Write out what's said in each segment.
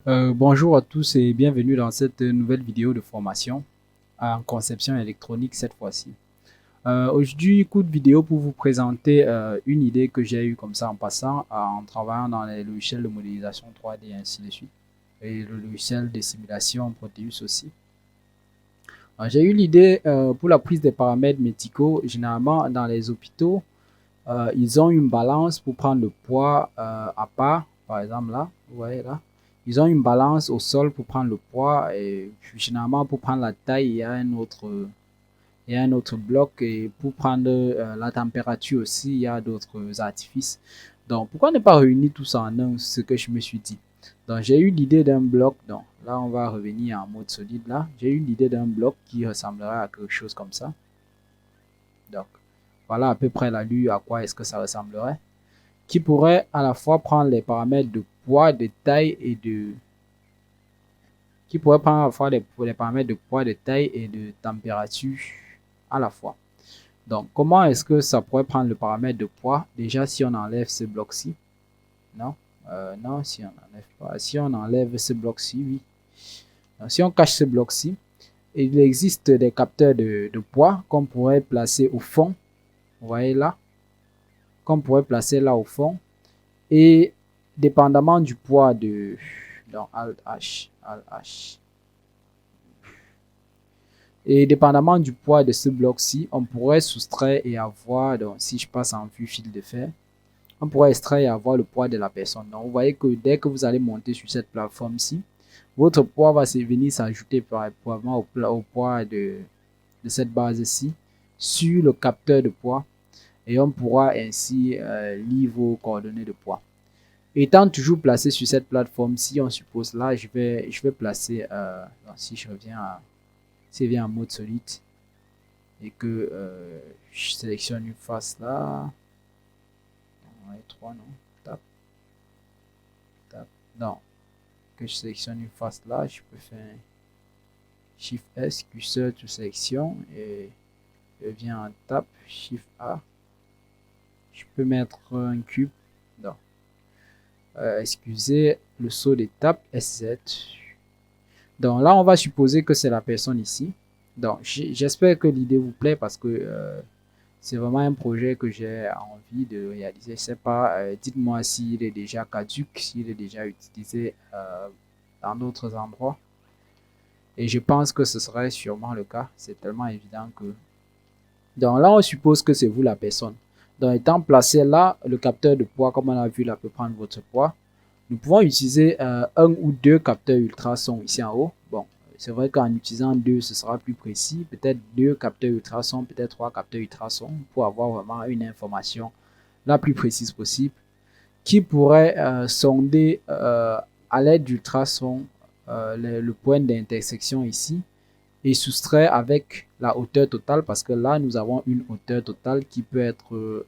Bonjour à tous et bienvenue dans cette nouvelle vidéo de formation en conception électronique cette fois-ci. Aujourd'hui, coup de vidéo pour vous présenter une idée que j'ai eue comme ça en passant en travaillant dans les logiciels de modélisation 3D et ainsi de suite et le logiciel de simulation Proteus aussi. J'ai eu l'idée pour la prise des paramètres médicaux. Généralement dans les hôpitaux, ils ont une balance pour prendre le poids à part, par exemple là, vous voyez là. Ils ont une balance au sol pour prendre le poids et généralement pour prendre la taille, il y a un autre bloc et pour prendre la température aussi, il y a d'autres artifices. Donc, pourquoi ne pas réunir tout ça en un, ce que je me suis dit. Donc, j'ai eu l'idée d'un bloc. Donc, là, on va revenir en mode solide là. J'ai eu l'idée d'un bloc qui ressemblerait à quelque chose comme ça. Donc, voilà à peu près la lue à quoi est-ce que ça ressemblerait. Qui pourrait à la fois prendre les paramètres de poids, de taille et de qui pourrait prendre à la fois les paramètres de poids, de taille et de température à la fois. Donc, comment est-ce que ça pourrait prendre le paramètre de poids? Déjà, si on enlève ce bloc-ci, non, non, si on n'enlève pas, si on enlève ce bloc-ci, oui. Donc, si on cache ce bloc-ci, il existe des capteurs de poids qu'on pourrait placer au fond, vous voyez là, qu'on pourrait placer là au fond. Et dépendamment du poids de donc Alt H, Alt H. Et dépendamment du poids de ce bloc-ci, on pourrait soustraire et avoir, donc si je passe en vue fil de fer, on pourrait extraire et avoir le poids de la personne. Donc vous voyez que dès que vous allez monter sur cette plateforme-ci, votre poids va venir s'ajouter probablement au poids de cette base-ci sur le capteur de poids et on pourra ainsi lire vos coordonnées de poids. Étant toujours placé sur cette plateforme, si on suppose là, je vais placer, si je viens en mode solide et que je sélectionne une face là, ouais, 3 non, tap, tap, non, que je sélectionne une face là, je peux faire Shift S, curseur to sélection et je viens en tap, Shift A, je peux mettre un cube, non, excusez le saut d'étape SZ. Donc là, on va supposer que c'est la personne ici. Donc j'espère que l'idée vous plaît parce que c'est vraiment un projet que j'ai envie de réaliser. Je sais pas, dites-moi s'il est déjà caduc, s'il est déjà utilisé dans d'autres endroits. Et je pense que ce serait sûrement le cas. C'est tellement évident que... Donc là, on suppose que c'est vous la personne. Donc étant placé là, le capteur de poids, comme on a vu là, peut prendre votre poids. Nous pouvons utiliser un ou deux capteurs ultrasons ici en haut. Bon, c'est vrai qu'en utilisant deux, ce sera plus précis. Peut-être deux capteurs ultrasons, peut-être trois capteurs ultrasons pour avoir vraiment une information la plus précise possible qui pourrait sonder à l'aide d'ultrasons le point d'intersection ici et soustraire avec la hauteur totale parce que là, nous avons une hauteur totale qui peut être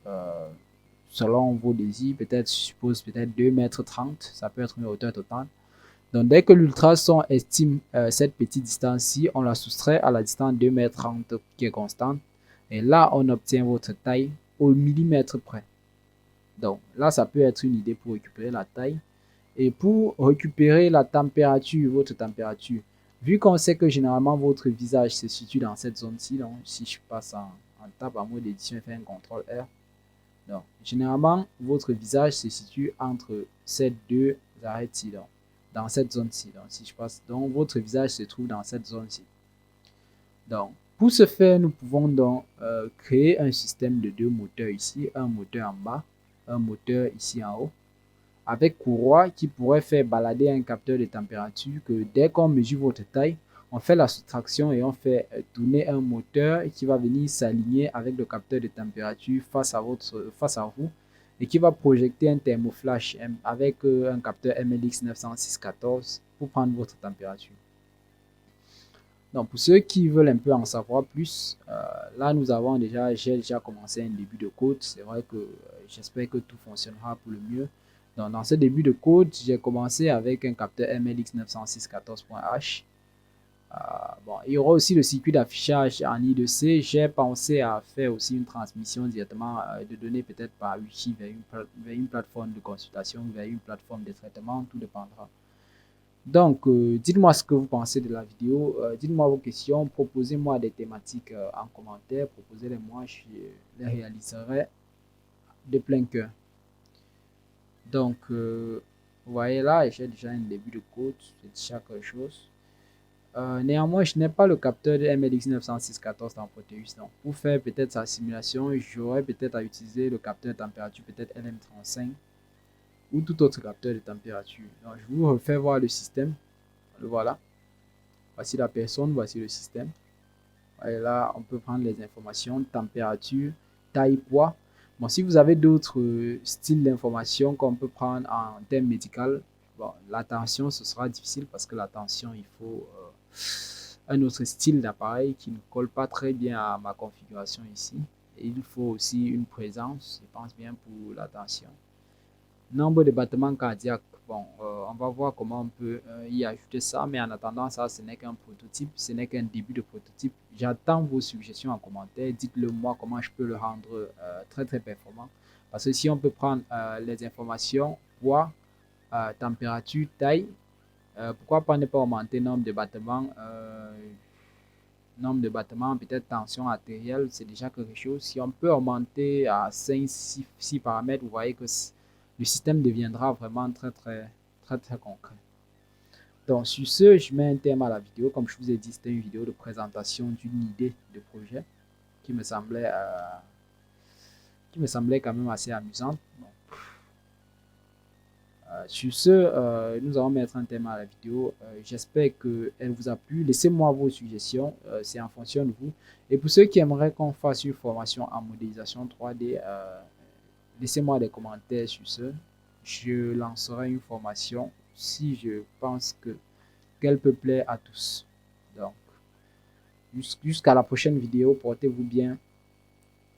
selon vos désirs, peut-être, je suppose, peut-être 2,30 m, ça peut être une hauteur totale. Donc, dès que l'ultrason estime cette petite distance-ci, on la soustrait à la distance 2,30 m qui est constante. Et là, on obtient votre taille au millimètre près. Donc, là, ça peut être une idée pour récupérer la taille. Et pour récupérer la température, votre température, vu qu'on sait que généralement votre visage se situe dans cette zone-ci, donc si je passe en tab en mode édition et fais un CTRL R, donc, généralement, votre visage se situe entre ces deux arêtes-ci, dans cette zone-ci. Donc, si je passe, donc votre visage se trouve dans cette zone-ci. Donc, pour ce faire, nous pouvons donc créer un système de deux moteurs ici, un moteur en bas, un moteur ici en haut, avec courroie qui pourrait faire balader un capteur de température que dès qu'on mesure votre taille, on fait la soustraction et on fait tourner un moteur qui va venir s'aligner avec le capteur de température face à vous et qui va projeter un thermoflash avec un capteur MLX 90614 pour prendre votre température. Donc pour ceux qui veulent un peu en savoir plus, là j'ai déjà commencé un début de code. C'est vrai que j'espère que tout fonctionnera pour le mieux. Donc dans ce début de code, j'ai commencé avec un capteur MLX 90614.h. Bon, il y aura aussi le circuit d'affichage en I2C. J'ai pensé à faire aussi une transmission directement de données peut-être par Wi-Fi vers une plateforme de consultation, vers une plateforme de traitement, tout dépendra. Donc, dites-moi ce que vous pensez de la vidéo, dites-moi vos questions, proposez-moi des thématiques en commentaire, proposez-les-moi, je les réaliserai de plein cœur. Donc, vous voyez là, j'ai déjà un début de code, c'est déjà quelque chose. Néanmoins, je n'ai pas le capteur de MLX 90614 dans Proteus. Donc, pour faire peut-être sa simulation, j'aurais peut-être à utiliser le capteur de température, peut-être LM35 ou tout autre capteur de température. Donc, je vous refais voir le système. Le voilà. Voici la personne, voici le système. Et là, on peut prendre les informations, température, taille, poids. Bon, si vous avez d'autres styles d'informations qu'on peut prendre en termes médical, bon, la tension, ce sera difficile parce que la tension, il faut un autre style d'appareil qui ne colle pas très bien à ma configuration ici. Et il faut aussi une présence, je pense bien, pour la tension. Nombre de battements cardiaques. Bon, on va voir comment on peut y ajouter ça, mais en attendant, ça, ce n'est qu'un prototype, ce n'est qu'un début de prototype. J'attends vos suggestions en commentaire. Dites-le moi comment je peux le rendre très très performant. Parce que si on peut prendre les informations, poids, température, taille, pourquoi pas ne pas augmenter le nombre de battements, peut-être tension artérielle, c'est déjà quelque chose. Si on peut augmenter à 5, 6 paramètres, vous voyez que le système deviendra vraiment très concret. Donc, sur ce, je mets un terme à la vidéo. Comme je vous ai dit, c'était une vidéo de présentation d'une idée de projet qui me semblait quand même assez amusante. Donc, sur ce, nous allons mettre un thème à la vidéo. J'espère qu'elle vous a plu. Laissez-moi vos suggestions. C'est en fonction de vous. Et pour ceux qui aimeraient qu'on fasse une formation en modélisation 3D, laissez-moi des commentaires sur ce. Je lancerai une formation si je pense qu'elle peut plaire à tous. Donc, jusqu'à la prochaine vidéo. Portez-vous bien.